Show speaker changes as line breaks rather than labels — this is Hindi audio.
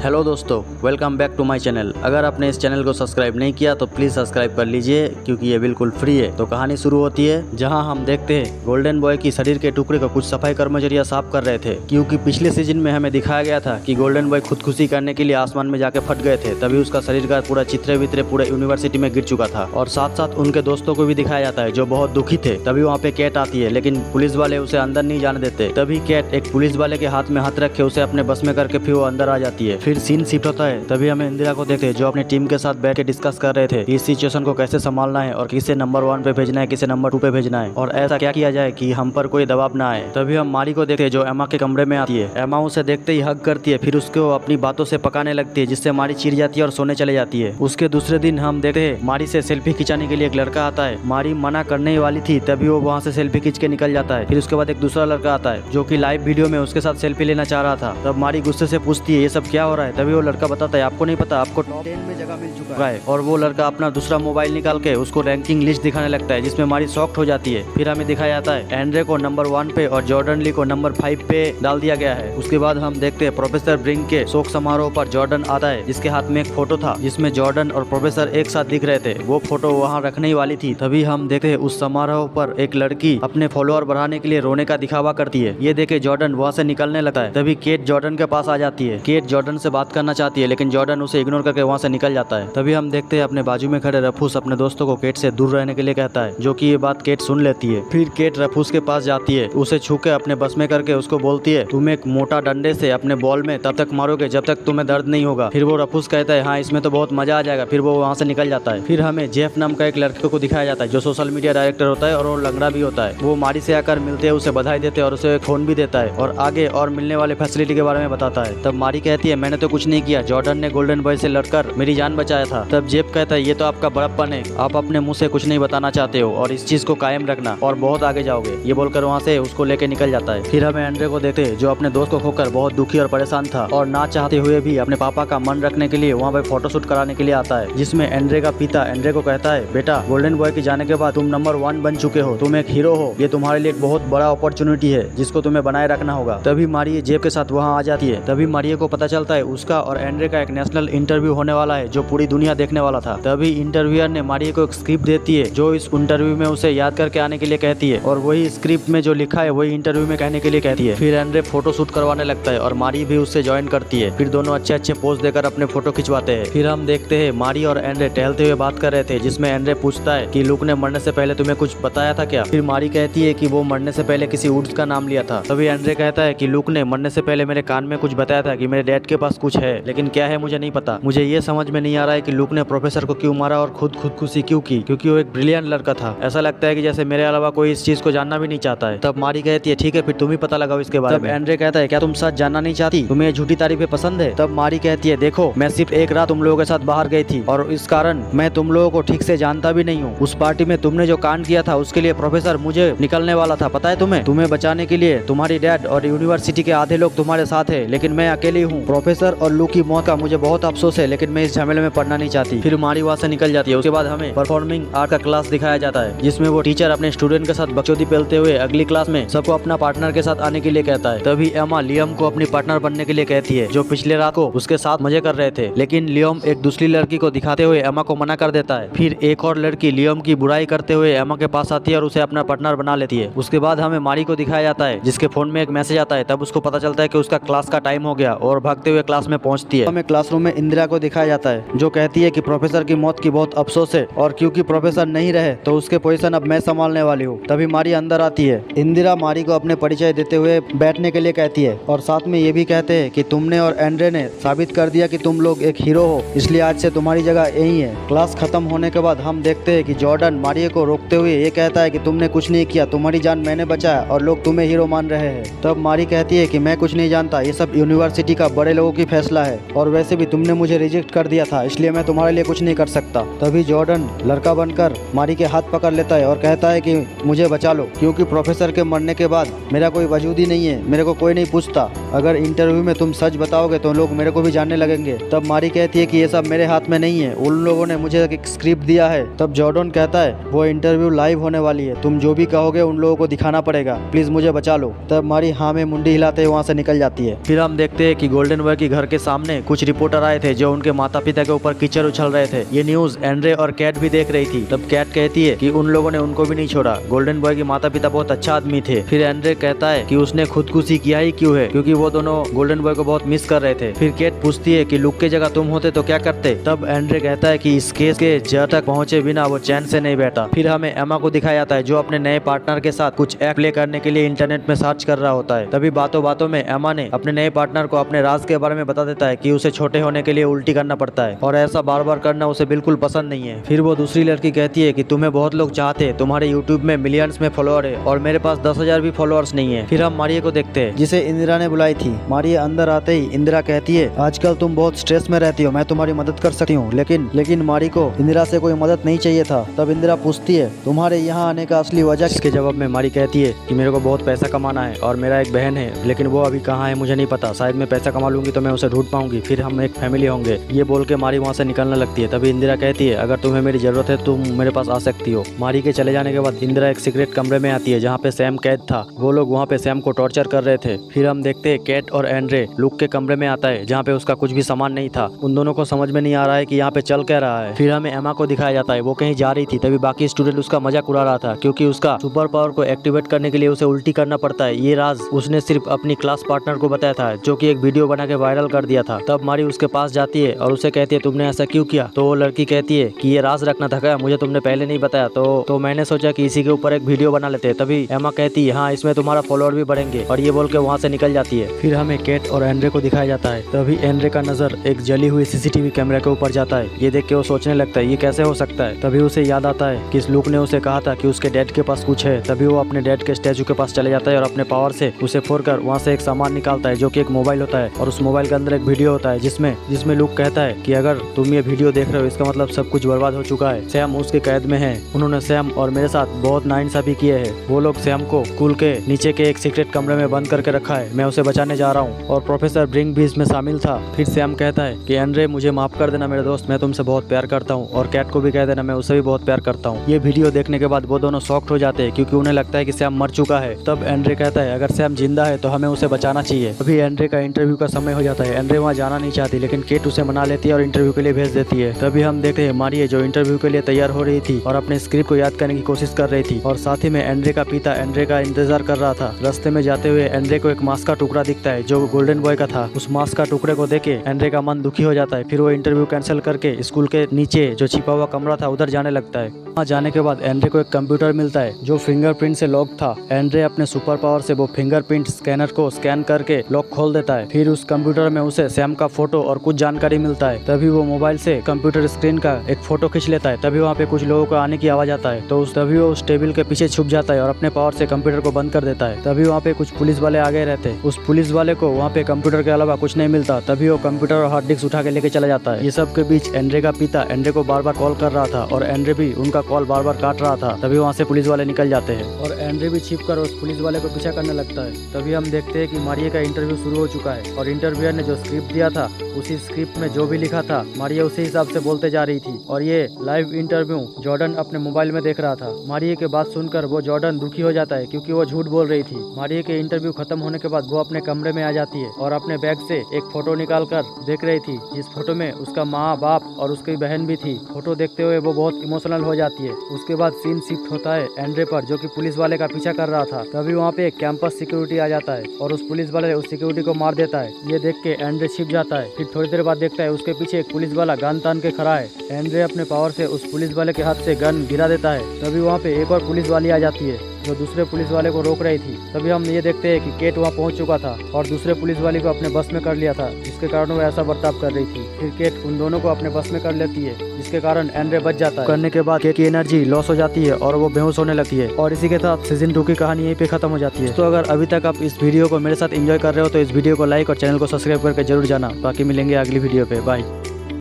हेलो दोस्तों, welcome back to my channel. अगर आपने इस चैनल को सब्सक्राइब नहीं किया तो प्लीज़ सब्सक्राइब कर लीजिए क्योंकि ये बिल्कुल फ्री है। तो कहानी शुरू होती है जहां हम देखते हैं गोल्डन बॉय की शरीर के टुकड़े को कुछ सफाई कर्मचारी साफ कर रहे थे, क्योंकि पिछले सीजन में हमें दिखाया गया था कि गोल्डन बॉय खुदकुशी करने के लिए आसमान में जाके फट गए थे। तभी उसका शरीर का पूरा चित्रे वित्रे पूरे यूनिवर्सिटी में गिर चुका था और साथ साथ उनके दोस्तों को भी दिखाया जाता है जो बहुत दुखी थे। तभी वहाँ पे कैट आती है, लेकिन पुलिस वाले उसे अंदर नहीं जाने देते। तभी कैट एक पुलिस वाले के हाथ में हाथ रख के उसे अपने बस में करके फिर वो अंदर आ जाती है। फिर सीन शिफ्ट होता है। तभी हमें इंदिरा को देखते हैं जो अपनी टीम के साथ बैठ के डिस्कस कर रहे थे इस सिचुएशन को कैसे संभालना है और किसे नंबर 1 पे भेजना है, किसे नंबर 2 पे भेजना है और ऐसा क्या किया जाए कि हम पर कोई दबाव ना आए। तभी हम मारी को देखते हैं जो एमा के कमरे में आती है। एमा उसे देखते ही हग करती है, फिर उसको अपनी बातों से पकाने लगती है जिससे मारी चिढ़ जाती है और सोने चले जाती है। उसके दूसरे दिन हम देखते हैं मारी से सेल्फी खिंचाने के लिए एक लड़का आता है। मारी मना करने ही वाली थी, तभी वो वहाँ से सेल्फी खींच के निकल जाता है। फिर उसके बाद एक दूसरा लड़का आता है जो कि लाइव वीडियो में उसके साथ सेल्फी लेना चाह रहा था। तब मारी गुस्से से पूछती है ये सब क्या हो रहा है। तभी वो लड़का बताता है आपको नहीं पता, आपको टॉप 10 में जगह मिल चुका है। और वो लड़का अपना दूसरा मोबाइल निकाल के उसको रैंकिंग लिस्ट दिखाने लगता है जिसमें मारी शॉक्ड हो जाती है। फिर हमें दिखाया जाता है एंड्रे को नंबर 1 पे और जॉर्डन ली को नंबर 5 पे डाल दिया गया है। उसके बाद हम देखते हैं प्रोफेसर ब्रिंग के शोक समारोह पर जॉर्डन आता है जिसके हाथ में एक फोटो था जिसमें जॉर्डन और प्रोफेसर एक साथ दिख रहे थे। वो फोटो वहाँ रखने ही वाली थी। तभी हम देखते हैं उस समारोह पर एक लड़की अपने फॉलोअर बढ़ाने के लिए रोने का दिखावा करती है। ये देखे जॉर्डन वहाँ से निकलने लगता है। तभी केट जॉर्डन के पास आ जाती है। केट जॉर्डन से बात करना चाहती है लेकिन जॉर्डन उसे इग्नोर करके वहाँ से निकल जाता है। तभी हम देखते हैं अपने बाजू में खड़े रफूस अपने दोस्तों को केट से दूर रहने के लिए कहता है, जो कि ये बात केट सुन लेती है। फिर केट रफूस के पास जाती है, उसे छू के अपने बस में करके उसको बोलती है तुम एक मोटा डंडे से अपने बॉल में तब तक मारोगे जब तक तुम्हें दर्द नहीं होगा। फिर वो रफूस कहता है हाँ इसमें तो बहुत मजा आ जाएगा। फिर वो वहाँ से निकल जाता है। फिर हमें जेफ नाम का एक लड़के को दिखाया जाता है जो सोशल मीडिया डायरेक्टर होता है और वो लंगड़ा भी होता है। वो मारी से आकर मिलते हैं, उसे बधाई देते हैं और उसे फोन भी देता है और आगे और मिलने वाले फैसिलिटी के बारे में बताता है। तब मारी कहती है मैंने तो कुछ नहीं किया, जॉर्डन ने गोल्डन बॉय से लड़कर मेरी जान बचाया था। तब जेफ कहता है ये तो आपका बड़प्पन है, आप अपने मुंह से कुछ नहीं बताना चाहते हो और इस चीज को कायम रखना और बहुत आगे जाओगे। ये बोलकर वहाँ से उसको लेके निकल जाता है। फिर हमें एंड्रे को देखते हैं जो अपने दोस्त को खोकर बहुत दुखी और परेशान था और ना चाहते हुए भी अपने पापा का मन रखने के लिए वहाँ पे फोटोशूट कराने के लिए आता है, जिसमें एंड्रे का पिता एंड्रे को कहता है बेटा गोल्डन बॉय के जाने के बाद तुम नंबर 1 बन चुके हो, तुम एक हीरो हो, ये तुम्हारे लिए एक बहुत बड़ा अपॉर्चुनिटी है जिसको तुम्हें बनाए रखना होगा। तभी मारिये जेब के साथ वहाँ आ जाती है। तभी मारिये को पता चलता है उसका और एंड्रे का एक नेशनल इंटरव्यू होने वाला है जो पूरी दुनिया देखने वाला था। तभी इंटरव्यूअर ने मारिये को एक स्क्रिप्ट देती है जो इस इंटरव्यू में उसे याद करके आने के लिए कहती है और वही स्क्रिप्ट में जो लिखा है वही इंटरव्यू में कहने के लिए कहती है। फिर एंड्रे फोटो शूट करवाने लगता है और मारी भी उससे ज्वाइन करती है। फिर दोनों अच्छे अच्छे पोज देकर अपने फोटो खिंचवाते हैं। फिर हम देखते हैं मारी और एंड्रे टहलते हुए बात कर रहे थे जिसमें एंड्रे पूछता है कि लुक ने मरने से पहले तुम्हें कुछ बताया था क्या। फिर मारी कहती है कि वो मरने से पहले किसी वुड्स का नाम लिया था। तभी एंड्रे कहता है कि लुक ने मरने से पहले मेरे कान में कुछ बताया था कि मेरे डैड के पास कुछ है, लेकिन क्या है मुझे नहीं पता। मुझे ये समझ में नहीं आ रहा है कि लुक ने प्रोफेसर को क्यों मारा और खुदकुशी क्यों की, क्योंकि वो एक ब्रिलियंट लड़का था। ऐसा लगता है कि जैसे मेरे अलावा कोई इस चीज को जानना भी नहीं चाहता है। तब मारी कहती है ठीक है फिर तुम ही पता लगाओ इसके बारे में। एंड्रे कहता है क्या तुम सच जानना नहीं चाहती, तुम्हें झूठी तारीफें पसंद है। तब मारी कहती है देखो मैं सिर्फ एक रात तुम लोगों के साथ बाहर गई थी और इस कारण मैं तुम लोगों को ठीक से जानता भी नहीं हूँ। उस पार्टी में तुमने जो कांड किया था उसके लिए प्रोफेसर मुझे निकलने वाला था, पता है तुम्हें बचाने के लिए तुम्हारी डैड और यूनिवर्सिटी के आधे लोग तुम्हारे साथ है, लेकिन मैं अकेली हूँ। प्रोफेसर और लू की मौत का मुझे बहुत अफसोस है, लेकिन मैं इस झमेले में पढ़ना नहीं चाहती। फिर मारी वहाँ से निकल जाती है। उसके बाद हमें परफॉर्मिंग आर्ट का क्लास दिखाया जाता है जिसमें वो टीचर अपने स्टूडेंट के साथ बकचोदी पेलते हुए अगली क्लास में सबको अपना पार्टनर के साथ आने के लिए कहता है। तभी एमा लियम को अपनी पार्टनर बनने के लिए कहती है जो पिछले रात को उसके साथ मजे कर रहे थे, लेकिन लियम एक दूसरी लड़की को दिखाते हुए एमा को मना कर देता है। फिर एक और लड़की लियम की बुराई करते हुए एमा के पास आती है और उसे अपना पार्टनर बना लेती है। उसके बाद हमें मारी को दिखाया जाता है जिसके फोन में एक मैसेज आता है। तब उसको पता चलता है कि उसका क्लास का टाइम हो गया और भागते हुए क्लास में पहुंचती है। हमें क्लासरूम में इंदिरा को दिखाया जाता है जो कहती है कि प्रोफेसर की मौत की बहुत अफसोस है और क्योंकि प्रोफेसर नहीं रहे तो उसके पोजीशन अब मैं संभालने वाली हूँ। तभी मारी अंदर आती है। इंदिरा मारी को अपने परिचय देते हुए बैठने के लिए कहती है और साथ में ये भी कहते हैं कि तुमने और एंड्रे ने साबित कर दिया कि तुम लोग एक हीरो हो, इसलिए आज से तुम्हारी जगह यही है। क्लास खत्म होने के बाद हम देखते हैं कि जॉर्डन मारिये को रोकते हुए ये कहता है कि तुमने कुछ नहीं किया, तुम्हारी जान मैंने बचाया और लोग तुम्हें हीरो मान रहे हैं। तब मारी कहती है कि मैं कुछ नहीं जानता, ये सब यूनिवर्सिटी का बड़े लोगों की फैसला है और वैसे भी तुमने मुझे रिजेक्ट कर दिया था, इसलिए मैं तुम्हारे लिए कुछ नहीं कर सकता। तभी जॉर्डन लड़का बनकर मारी के हाथ पकड़ लेता है और कहता है कि मुझे बचा लो, क्योंकि प्रोफेसर के मरने के बाद मेरा कोई वजूद ही नहीं है, मेरे को कोई नहीं पूछता। अगर इंटरव्यू में तुम सच बताओगे तो लोग मेरे को भी जानने लगेंगे। तब मारी कहती है कि ये सब मेरे हाथ में नहीं है, उन लोगों ने मुझे एक स्क्रिप्ट दिया है। तब जॉर्डन कहता है वो इंटरव्यू लाइव होने वाली है, तुम जो भी कहोगे उन लोगों को दिखाना पड़ेगा, प्लीज मुझे बचा लो। तब मारी हाँ में मुंडी हिलाते वहाँ से निकल जाती है। फिर हम देखते हैं कि गोल्डन बॉय की घर के सामने कुछ रिपोर्टर आए थे जो उनके माता पिता के ऊपर कीचड़ उछल रहे थे। ये न्यूज एंड्रे और कैट भी देख रही थी। तब कैट कहती है कि उन लोगों ने उनको भी नहीं छोड़ा, गोल्डन बॉय के माता पिता बहुत अच्छा आदमी थे। फिर एंड्रे कहता है कि उसने खुदकुशी किया ही क्यों है, क्योंकि वो दोनों गोल्डन बॉय को बहुत मिस कर रहे थे। फिर कैट पूछती है कि लुक की जगह तुम होते तो क्या करते। तब एंड्रे कहता है कि इस केस के जड़ तक पहुंचे बिना वो चैन से नहीं बैठा। फिर हमें एमा को दिखाया जाता है जो अपने नए पार्टनर के साथ कुछ एक्ट प्ले करने के लिए इंटरनेट में सर्च कर रहा होता है। तभी बातों बातों में एमा ने अपने नए पार्टनर को अपने राज के बारे में बता देता है कि उसे छोटे होने के लिए उल्टी करना पड़ता है और ऐसा बार बार करना उसे बिल्कुल पसंद नहीं है। फिर वो दूसरी लड़की कहती है कि तुम्हें बहुत लोग चाहते हैं, तुम्हारे यूट्यूब में मिलियंस में फॉलोअर है और मेरे पास 10,000 भी फॉलोअर्स नहीं है। फिर हम मारिया को देखते हैं जिसे इंदिरा ने बुलाई थी। मारिया अंदर आते ही इंदिरा कहती है आजकल तुम बहुत स्ट्रेस में रहती हो, मैं तुम्हारी मदद कर सकती हूँ। लेकिन मारी को इंदिरा से कोई मदद नहीं चाहिए था। तब इंदिरा पूछती है तुम्हारे यहाँ आने का असली वजह। इसके जवाब में मारी कहती है कि मेरे को बहुत पैसा कमाना है और मेरा एक बहन है, लेकिन वो अभी कहाँ है मुझे नहीं पता, शायद मैं पैसा कमा लूंगी तो मैं उसे ढूंढ पाऊंगी, फिर हम एक फैमिली होंगे। ये बोल के मारी वहाँ से निकलने लगती है। तभी इंदिरा कहती है अगर तुम्हें मेरी जरूरत है तुम मेरे पास आ सकती हो। मारी के चले जाने के बाद इंदिरा एक सीक्रेट कमरे में आती है जहाँ पे सैम कैद था। वो लोग वहाँ पे सैम को टॉर्चर कर रहे थे। फिर हम देखते हैं कैट और एंड्रे लुक के कमरे में आता है जहाँ पे उसका कुछ भी सामान नहीं था। उन दोनों को समझ में नहीं आ रहा है कि यहाँ पे चल क्या रहा है। फिर हमें एमा को दिखाया जाता है वो कहीं जा रही थी। तभी बाकी स्टूडेंट उसका मजाक उड़ा रहा था क्योंकि उसका सुपर पावर को एक्टिवेट करने के लिए उसे उल्टी करना पड़ता है। ये राज उसने सिर्फ अपनी क्लास पार्टनर को बताया था जो कि एक वीडियो बना के वायरल कर दिया था। तब मारी उसके पास जाती है और उसे कहती है तुमने ऐसा क्यों किया। तो वो लड़की कहती है कि ये राज रखना था क्या, मुझे तुमने पहले नहीं बताया तो मैंने सोचा कि इसी के ऊपर एक वीडियो बना लेते। तभी एमा कहती है हाँ इसमें तुम्हारा फॉलोअर भी बढ़ेंगे और ये बोल के वहाँ से निकल जाती है। फिर हमें कैट और एंड्रे को दिखाया जाता है। तभी एंड्रे का नजर एक जली हुई सीसीटीवी कैमरे के ऊपर जाता है। ये देख के वो सोचने लगता है ये कैसे हो सकता है। तभी उसे याद आता है कि इस लुक ने उसे कहा था कि उसके डैड के पास कुछ है। तभी वो अपने डैड के स्टैचू के पास चले जाता है और अपने पावर से उसे फोड़कर वहाँ से एक सामान निकालता है जो कि एक मोबाइल होता है और उस मोबाइल के अंदर एक वीडियो होता है जिसमें लुक कहता है कि अगर तुम ये वीडियो देख रहे हो इसका मतलब सब कुछ बर्बाद हो चुका है। सैम उसके कैद में है, उन्होंने सैम और मेरे साथ बहुत नाइंसाफी किए है। वो लोग सैम को स्कूल के नीचे के एक सीक्रेट कमरे में बंद करके रखा है, मैं उसे बचाने जा रहा हूँ और प्रोफेसर ब्रिंग भी इसमें शामिल था। फिर सैम कहता है कि एंड्रे मुझे माफ कर देना मेरे दोस्त, मैं तुमसे बहुत प्यार करता हूँ और कैट को भी कह देना मैं उसे भी बहुत प्यार करता हूँ। ये वीडियो देखने के बाद वो दोनों शॉक्ड हो जाते हैं क्योंकि उन्हें लगता है कि सैम मर चुका है। तब एंड्रे कहता है अगर सैम जिंदा है तो हमें उसे बचाना चाहिए। अभी एंड्रे का इंटरव्यू का समय हो जाता है। एंड्रे वहाँ जाना नहीं चाहती लेकिन केट उसे मना लेती है और इंटरव्यू के लिए भेज देती है। तभी हम देखते हैं मारिया जो इंटरव्यू के लिए तैयार हो रही थी और अपने स्क्रिप्ट को याद करने की कोशिश कर रही थी और साथ ही में एंड्रे का पिता एंड्रे का इंतजार कर रहा था। रास्ते में जाते हुए एंड्रे को एक मास्क का टुकड़ा दिखता है जो गोल्डन बॉय का था। उस मास्क का टुकड़े को देख के एंड्रे का मन दुखी हो जाता है। फिर वो इंटरव्यू कैंसिल करके स्कूल के नीचे जो छिपा हुआ कमरा था उधर जाने लगता है। वहाँ जाने के बाद एंड्रे को एक कंप्यूटर मिलता है जो फिंगरप्रिंट से लॉक था। एंड्रे अपने सुपर पावर से वो फिंगरप्रिंट स्कैनर को स्कैन करके लॉक खोल देता है। फिर उस कंप्यूटर में उसे सैम का फोटो और कुछ जानकारी मिलता है। तभी वो मोबाइल से कंप्यूटर स्क्रीन का एक फोटो खींच लेता है। तभी वहाँ पे कुछ लोगों का आने की आवाज आता है तो तभी वो उस टेबल के पीछे छुप जाता है और अपने पावर से कंप्यूटर को बंद कर देता है। तभी वहाँ पे कुछ पुलिस वाले आ गए रहते हैं। उस पुलिस वाले को वहाँ पे कंप्यूटर के अलावा कुछ नहीं मिलता। तभी वो कंप्यूटर और हार्ड डिस्क उठा के लेके चला जाता है। ये सब के बीच एंड्रे का पिता एंड्रे को बार बार कॉल कर रहा था और एंड्रे भी उनका कॉल बार बार काट रहा था। तभी वहाँ से पुलिस वाले निकल जाते हैं और एंड्रे भी छिप कर उस पुलिस वाले को पीछा करने लगता है। तभी हम देखते हैं कि मारिया का इंटरव्यू शुरू हो चुका है और इंटरव्यूअर ने जो स्क्रिप्ट दिया था उसी स्क्रिप्ट में जो भी लिखा था मारिया उसी हिसाब से बोलते जा रही थी और ये लाइव इंटरव्यू जॉर्डन अपने मोबाइल में देख रहा था। मारिया के बात सुनकर वो जॉर्डन दुखी हो जाता है क्योंकि वो झूठ बोल रही थी। मारिया के इंटरव्यू खत्म होने के बाद वो अपने कमरे में आ जाती है और अपने बैग से एक फोटो निकाल कर देख रही थी जिस फोटो में उसका माँ बाप और उसकी बहन भी थी। फोटो देखते हुए वो बहुत इमोशनल हो जाती है। उसके बाद सीन शिफ्ट होता है एंड्रे पर जो कि पुलिस वाले का पीछा कर रहा था। तभी वहाँ पे एक कैंपस सिक्योरिटी आ जाता है और उस पुलिस वाले उस सिक्योरिटी को मार देता है। ये देख के एंड्रे छिप जाता है। फिर थोड़ी देर बाद देखता है उसके पीछे एक पुलिस वाला गन तान के खड़ा है। एंड्रे अपने पावर से उस पुलिस वाले के हाथ से गन गिरा देता है। तभी वहाँ पे एक और पुलिस वाली आ जाती है जो दूसरे पुलिस वाले को रोक रही थी। तभी हम ये देखते हैं कि केट वहाँ पहुँच चुका था और दूसरे पुलिस वाले को अपने बस में कर लिया था जिसके कारण वो ऐसा बर्ताव कर रही थी। फिर केट उन दोनों को अपने बस में कर लेती है जिसके कारण एंड्रे बच जाता है। करने के बाद केट की एनर्जी लॉस हो जाती है और वो बेहोश होने लगती है और इसी के साथ सीजन 2 की कहानी यहीं पे खत्म हो जाती है। तो अगर अभी तक आप इस वीडियो को मेरे साथ एंजॉय कर रहे हो तो इस वीडियो को लाइक और चैनल को सब्सक्राइब करके जरूर जाना। बाकी मिलेंगे अगली वीडियो पे। बाय।